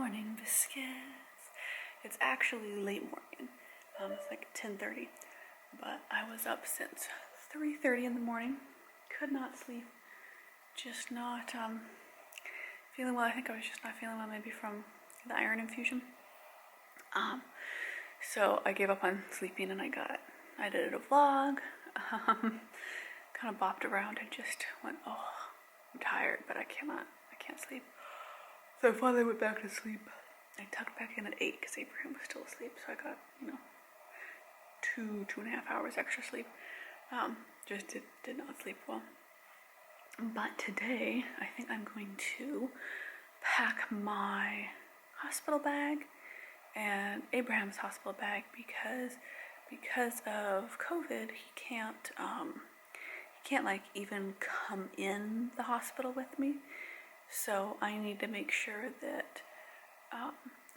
morning, Viscous. It's actually late morning. It's like 10:30, but I was up since 3:30 in the morning. Could not sleep. Just not feeling well. I think I was just not feeling well, maybe from the iron infusion. So I gave up on sleeping, and I did a vlog. Kind of bopped around. I just went, oh, I'm tired, but I can't sleep. So I finally went back to sleep. I tucked back in at 8 because Abraham was still asleep. So I got, 2.5 hours extra sleep. Just did not sleep well. But today, I think I'm going to pack my hospital bag and Abraham's hospital bag because of COVID, he can't like even come in the hospital with me. So I need to make sure that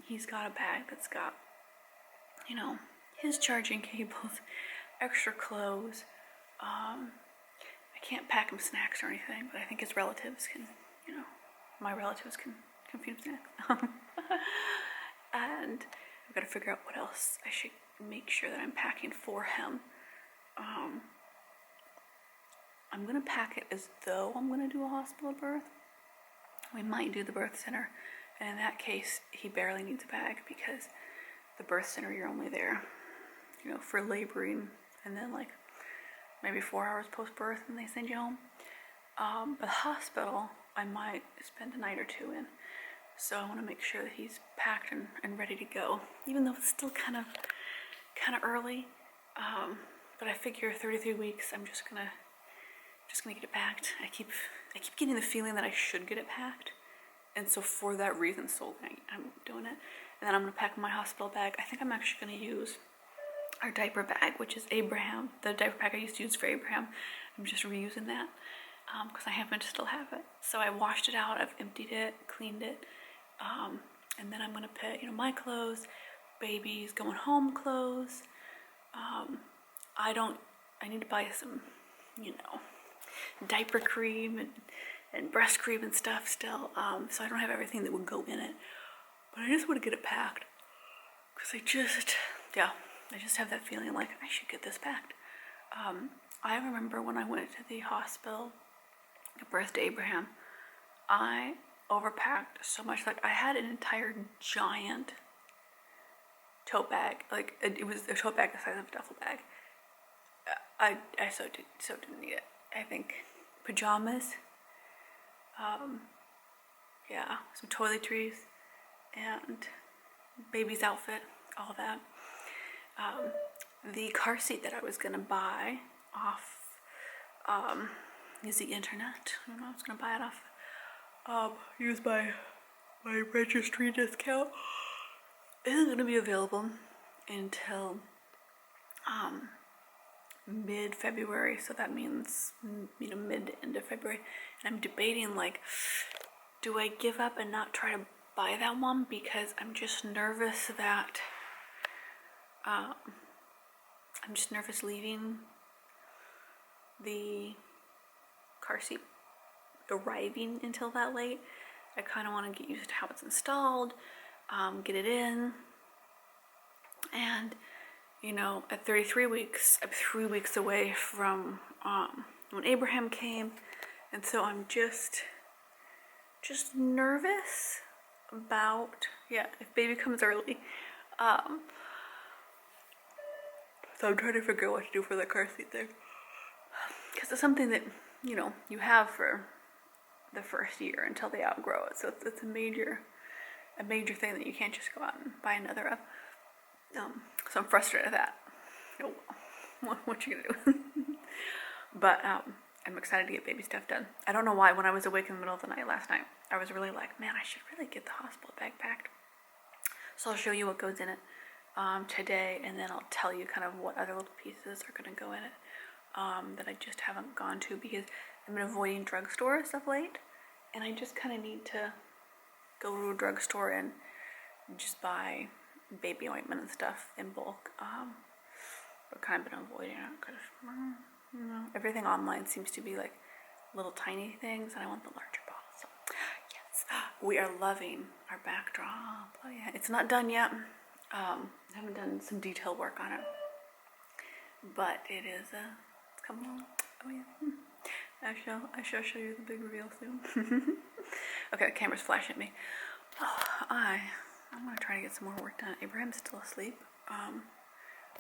he's got a bag that's got, his charging cables, extra clothes. I can't pack him snacks or anything, but I think his relatives can, my relatives can feed him snacks. And I've got to figure out what else I should make sure that I'm packing for him. I'm going to pack it as though I'm going to do a hospital birth. We might do the birth center, and in that case, he barely needs a bag because the birth center, you're only there, for laboring, and then like maybe 4 hours post-birth, and they send you home. But the hospital, I might spend a night or two in, so I want to make sure that he's packed and ready to go, even though it's still kind of early. But I figure 33 weeks, I'm just gonna get it packed. I keep getting the feeling that I should get it packed, and so for that reason solely, I'm doing it. And then I'm gonna pack my hospital bag. I think I'm actually gonna use our diaper bag, which is Abraham. The diaper bag I used to use for Abraham. I'm just reusing that because I happen to still have it. So I washed it out. I've emptied it, cleaned it, and then I'm gonna put my clothes, baby's going home clothes. I need to buy some diaper cream and breast cream and stuff still, so I don't have everything that would go in it, but I just want to get it packed because I just have that feeling like I should get this packed. I remember when I went to the hospital to birth to Abraham, I overpacked so much. Like I had an entire giant tote bag, like it was a tote bag the size of a duffel bag. I so didn't need it. I think pajamas, some toiletries, and baby's outfit, all that. The car seat that I was gonna buy off the internet. I don't know, I was gonna buy it off. Use my registry discount. It isn't gonna be available until mid-February, so that means mid to end of February. And I'm debating, like, do I give up and not try to buy that one because I'm just nervous that leaving the car seat arriving until that late. I kind of want to get used to how it's installed, get it in, and at 33 weeks, I'm 3 weeks away from when Abraham came, and so I'm just nervous about, if baby comes early. So I'm trying to figure out what to do for the car seat there, because it's something that you have for the first year until they outgrow it. So it's a major thing that you can't just go out and buy another of. So I'm frustrated at that. What you gonna do? But I'm excited to get baby stuff done. I don't know why, when I was awake in the middle of the night last night, I was really like, man, I should really get the hospital bag packed. So I'll show you what goes in it today, and then I'll tell you kind of what other little pieces are gonna go in it that I just haven't gone to because I've been avoiding drugstores of late, and I just kind of need to go to a drugstore and just buy baby ointment and stuff in bulk. But kind of been avoiding it because everything online seems to be like little tiny things, and I want the larger bottle. So yes, we are loving our backdrop. Oh yeah, it's not done yet. I haven't done some detail work on it, but it is. It's coming along. Oh yeah. I shall show you the big reveal soon. Okay, the camera's flashing at me. I'm gonna try to get some more work done. Abraham's still asleep.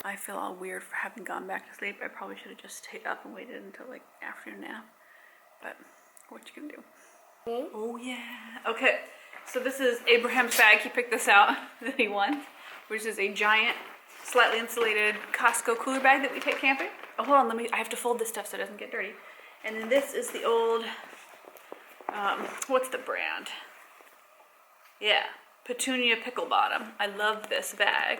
I feel all weird for having gone back to sleep. I probably should have just stayed up and waited until like afternoon nap. But what you gonna do? Oh yeah. Okay, so this is Abraham's bag. He picked this out that he won, which is a giant, slightly insulated Costco cooler bag that we take camping. Oh, hold on, I have to fold this stuff so it doesn't get dirty. And then this is the old, what's the brand? Yeah, Petunia pickle bottom. I love this bag.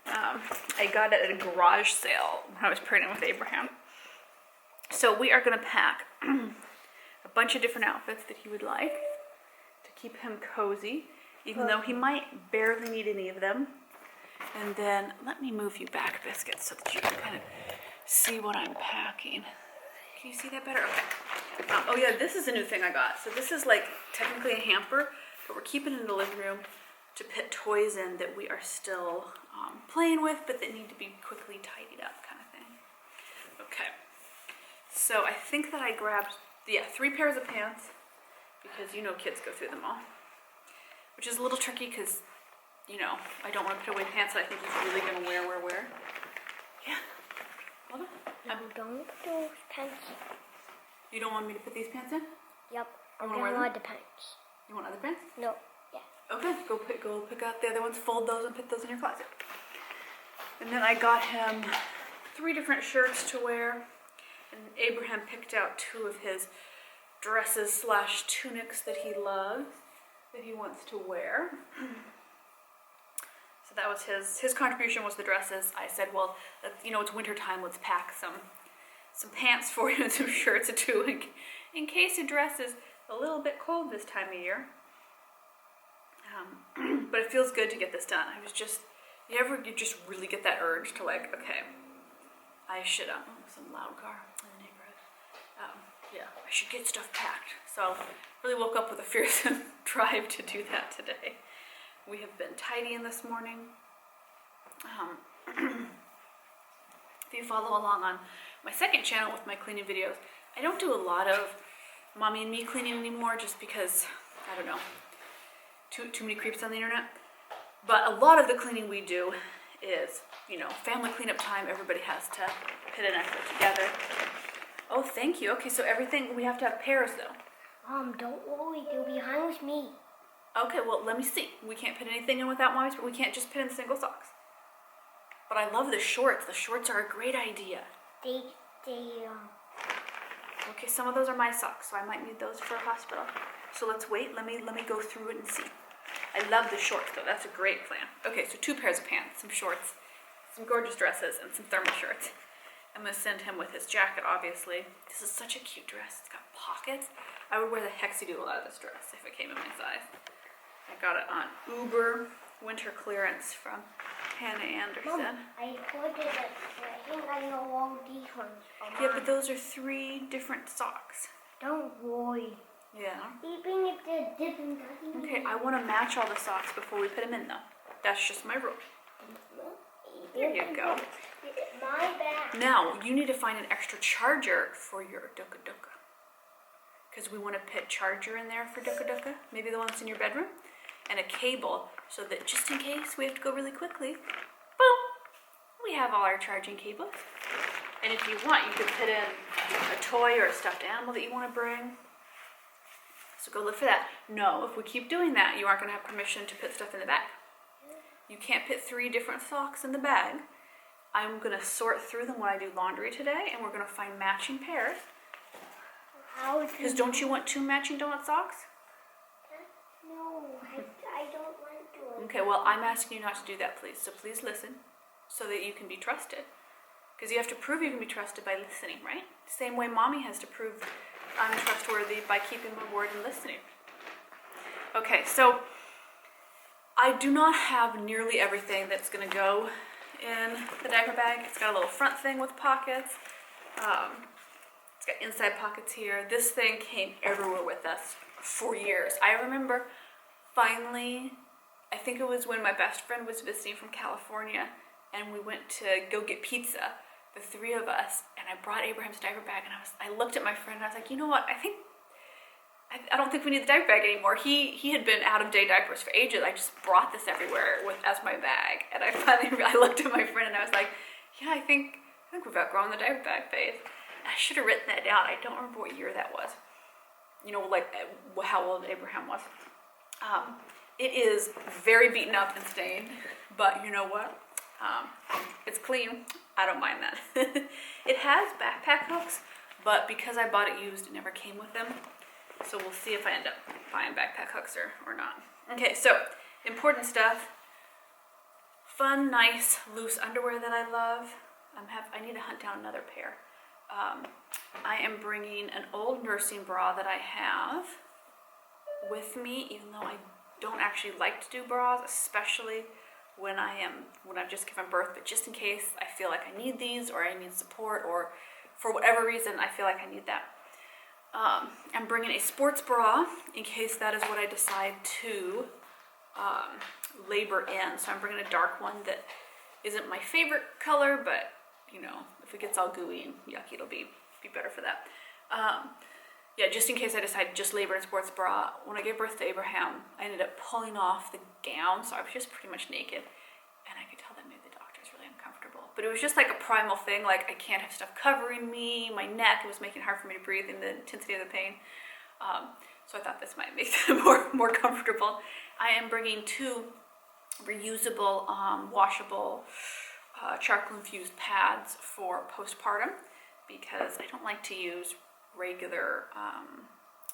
I got it at a garage sale when I was pregnant with Abraham. So we are gonna pack a bunch of different outfits that he would like to keep him cozy, even though he might barely need any of them. And then let me move you back, Biscuit, so that you can kind of see what I'm packing. Can you see that better? Okay. Oh yeah, this is a new thing I got. So this is like technically a hamper, but we're keeping it in the living room to put toys in that we are still playing with, but that need to be quickly tidied up, kind of thing. Okay. So I think that I grabbed, 3 pairs of pants, because you know kids go through them all, which is a little tricky because, you know, I don't want to put away pants that I think he's really going to wear. Yeah. Hold on. Don't put those pants. You don't want me to put these pants in? Yep. I I wanna don't wear them? want the pants. You want other pants? No. Yeah. Okay, go pick out the other ones, fold those and put those in your closet. And then I got him 3 different shirts to wear, and Abraham picked out 2 of his dresses / tunics that he loves, that he wants to wear. So that was his contribution was the dresses. I said, well, you know, it's winter time, let's pack some pants for you and some shirts too, in case your dress is a little bit cold this time of year. But it feels good to get this done. I was just, you just really get that urge to like, okay, I should, some loud car in the neighborhood. Yeah, I should get stuff packed. So really woke up with a fearsome drive to do that today. We have been tidying this morning. If you follow along on my second channel with my cleaning videos, I don't do a lot of mommy and me cleaning anymore just because, I don't know, too many creeps on the internet. But a lot of the cleaning we do is, you know, family cleanup time. Everybody has to put in effort together. Oh, thank you. Okay, so everything, we have to have pairs though. Don't worry, they'll be behind with me. Okay, well, let me see. We can't put anything in without mommy's, but we can't just put in single socks. But I love the shorts. The shorts are a great idea. Okay, some of those are my socks, so I might need those for a hospital. So let's wait. Let me go through it and see. I love the shorts, though. That's a great plan. Okay, so 2 pairs of pants, some shorts, some gorgeous dresses, and some thermal shirts. I'm going to send him with his jacket, obviously. This is such a cute dress. It's got pockets. I would wear the hexy-doodle out of this dress if it came in my size. I got it on Uber winter clearance from Hannah Anderson. Mom, I ordered it, but I think I know all these ones. Yeah, but those are 3 different socks. Don't worry. Yeah. Even if they're different, Okay, I want to match all the socks before we put them in, though. That's just my rule. There you go. My bag. Now, you need to find an extra charger for your Duka Duka. Because we want to put charger in there for Duka Duka. Maybe the one that's in your bedroom. And a cable, so that just in case we have to go really quickly, boom, we have all our charging cables. And if you want, you could put in a toy or a stuffed animal that you want to bring. So go look for that. No, if we keep doing that, you aren't going to have permission to put stuff in the bag. You can't put 3 different socks in the bag. I'm going to sort through them when I do laundry today, and we're going to find matching pairs. Because don't you want 2 matching donut socks? No, I don't want to. Okay, well, I'm asking you not to do that, please. So please listen so that you can be trusted. Because you have to prove you can be trusted by listening, right? Same way mommy has to prove I'm trustworthy by keeping my word and listening. Okay, so I do not have nearly everything that's going to go in the diaper bag. It's got a little front thing with pockets. It's got inside pockets here. This thing came everywhere with us for years. I remember finally, I think it was when my best friend was visiting from California and we went to go get pizza, the three of us, and I brought Abraham's diaper bag and I looked at my friend and I was like, you know what, I don't think we need the diaper bag anymore. He had been out of date diapers for ages. I just brought this everywhere as my bag. And I finally I looked at my friend and I was like, yeah, I think we've outgrown the diaper bag phase. And I should have written that down. I don't remember what year that was. You know, like how old Abraham was. It is very beaten up and stained, but you know what? It's clean. I don't mind that. It has backpack hooks, but because I bought it used, it never came with them. So we'll see if I end up buying backpack hooks or not. Okay, so important stuff. Fun, nice, loose underwear that I love. I need to hunt down another pair. I am bringing an old nursing bra that I have with me, even though I don't actually like to do bras, especially when I've just given birth, but just in case I feel like I need these or I need support or for whatever reason I feel like I need that. I'm bringing a sports bra in case that is what I decide to labor in. So I'm bringing a dark one that isn't my favorite color, but you know, if it gets all gooey and yucky, it'll be better for that. Yeah, just in case I decide to just labor in sports bra. When I gave birth to Abraham, I ended up pulling off the gown, so I was just pretty much naked, and I could tell that made the doctors really uncomfortable. But it was just like a primal thing, like I can't have stuff covering me, my neck, it was making it hard for me to breathe in the intensity of the pain. So I thought this might make them more comfortable. I am bringing 2 reusable, washable, charcoal infused pads for postpartum because I don't like to use regular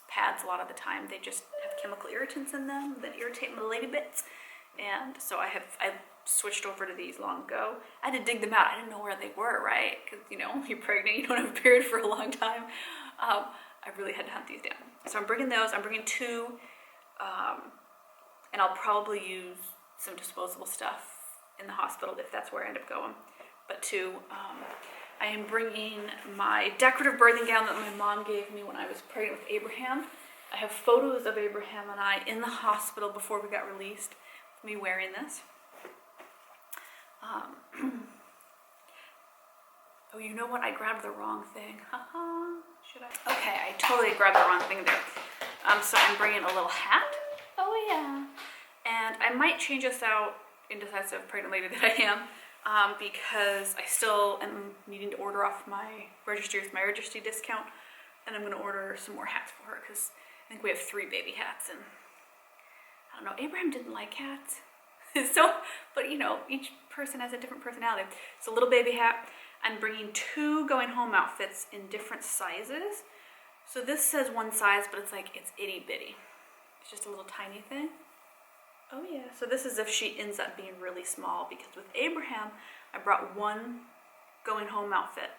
pads a lot of the time. They just have chemical irritants in them that irritate my lady bits, and so I switched over to these long ago. I had to dig them out. I didn't know where they were, right? Because you know, you're pregnant, you don't have a period for a long time. I really had to hunt these down. So I'm bringing those. I'm bringing 2, and I'll probably use some disposable stuff in the hospital if that's where I end up going. But 2, I am bringing my decorative birthing gown that my mom gave me when I was pregnant with Abraham. I have photos of Abraham and I in the hospital before we got released, with me wearing this. Oh, you know what? I grabbed the wrong thing. Should I? Okay, I totally grabbed the wrong thing there. So I'm bringing a little hat. Oh yeah. And I might change this out, indecisive pregnant lady that I am. Because I still am needing to order off my registry with my registry discount, and I'm going to order some more hats for her because I think we have 3 baby hats, and I don't know, Abraham didn't like hats, so, but you know, each person has a different personality. So little baby hat. I'm bringing 2 going home outfits in different sizes. So this says one size, but it's itty bitty. It's just a little tiny thing. Oh yeah, so this is if she ends up being really small, because with Abraham, I brought 1 going home outfit,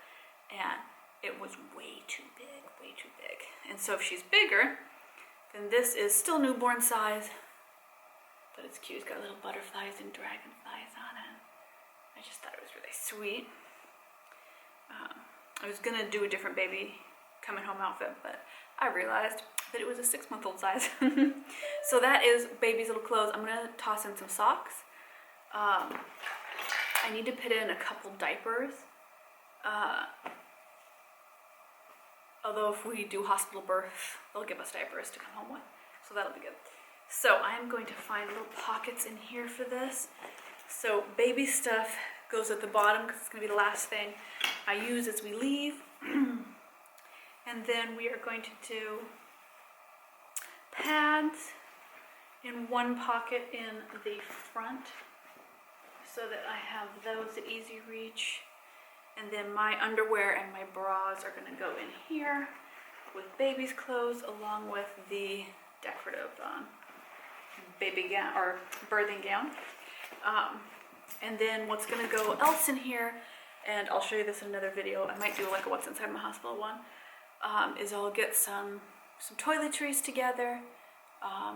and it was way too big. And so if she's bigger, then this is still newborn size, but it's cute. It's got little butterflies and dragonflies on it. I just thought it was really sweet. I was gonna do a different baby coming home outfit, but I realized that it was a 6-month-old size. So that is baby's little clothes. I'm gonna toss in some socks. I need to put in a couple diapers. Although if we do hospital birth, they'll give us diapers to come home with. So that'll be good. So I'm going to find little pockets in here for this. So baby stuff goes at the bottom because it's gonna be the last thing I use as we leave. And then we are going to do pads in one pocket in the front so that I have those at easy reach. And then my underwear and my bras are going to go in here with baby's clothes along with the decorative baby gown or birthing gown. And then what's going to go else in here, and I'll show you this in another video, I might do like a what's inside my hospital one, is I'll get some toiletries together,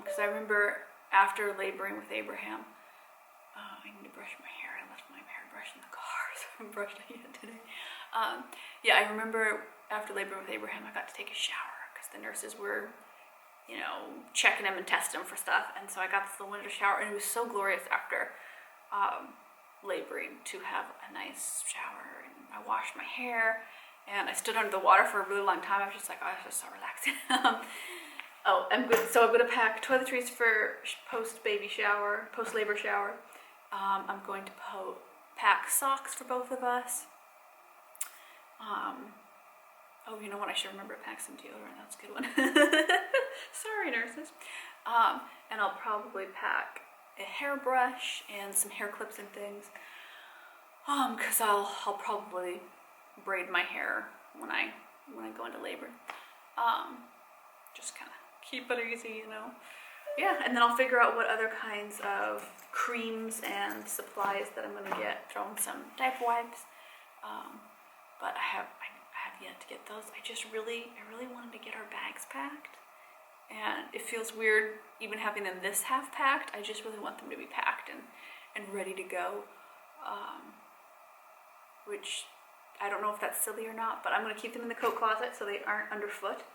because I remember after laboring with Abraham, I need to brush my hair. I left my hairbrush in the car, so I haven't brushed it yet today. Yeah, I remember after laboring with Abraham, I got to take a shower because the nurses were you know, checking him and testing him for stuff. And so I got this little winter shower, and it was so glorious after laboring to have a nice shower. And I washed my hair, and I stood under the water for a really long time. I was just like, oh, this is so relaxing. Oh, I'm good. So I'm gonna pack toiletries for post-labor shower. I'm going to pack socks for both of us. Oh, you know what? I should remember to pack some deodorant. That's a good one. Sorry, nurses. And I'll probably pack a hairbrush and some hair clips and things. Cause I'll probably braid my hair when I go into labor. Just kind of keep it easy, you know. Yeah, and then I'll figure out what other kinds of creams and supplies that I'm gonna get. Throw in some diaper wipes. But I have yet to get those. I really wanted to get our bags packed, and it feels weird even having them this half packed. I just really want them to be packed and ready to go, which I don't know if that's silly or not, but I'm going to keep them in the coat closet so they aren't underfoot,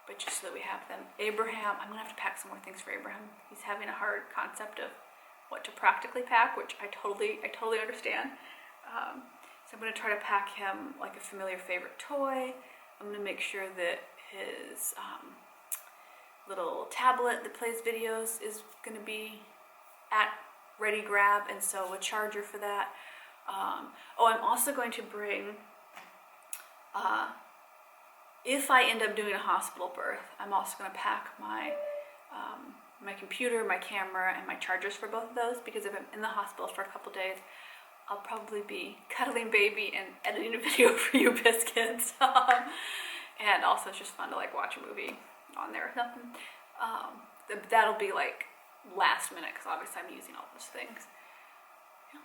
but just so that we have them. Abraham, I'm going to have to pack some more things for Abraham. He's having a hard concept of what to practically pack, which I totally understand. So I'm going to try to pack him like a familiar favorite toy. I'm going to make sure that his little tablet that plays videos is going to be at ready grab, and so a charger for that. Oh, I'm also going to bring, if I end up doing a hospital birth, I'm also going to pack my my computer, my camera, and my chargers for both of those, because if I'm in the hospital for a couple days, I'll probably be cuddling baby and editing a video for you biscuits. And also it's just fun to like watch a movie on there or something. That'll be like last minute, because obviously I'm using all those things. Yeah.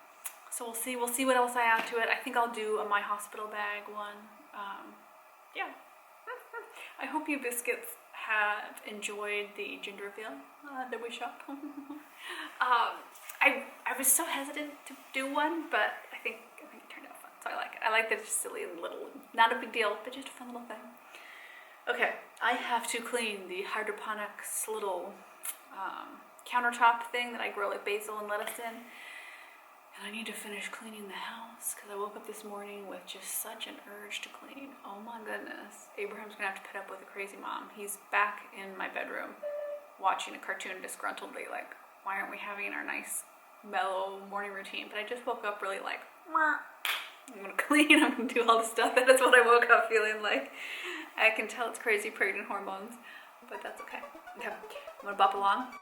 So we'll see what else I add to it. I think I'll do a my hospital bag one. Yeah. I hope you biscuits have enjoyed the gender reveal that we shot. I was so hesitant to do one, but I think it turned out fun, so I like it. I like that it's just silly and little, not a big deal, but just a fun little thing. Okay, I have to clean the hydroponics little countertop thing that I grow like basil and lettuce in. And I need to finish cleaning the house, because I woke up this morning with just such an urge to clean. Oh my goodness. Abraham's gonna have to put up with a crazy mom. He's back in my bedroom watching a cartoon disgruntledly, like, why aren't we having our nice mellow morning routine? But I just woke up really like, I'm gonna clean, I'm gonna do all the stuff. That is what I woke up feeling like. I can tell it's crazy pregnant hormones, but that's okay. Okay, I'm gonna bop along.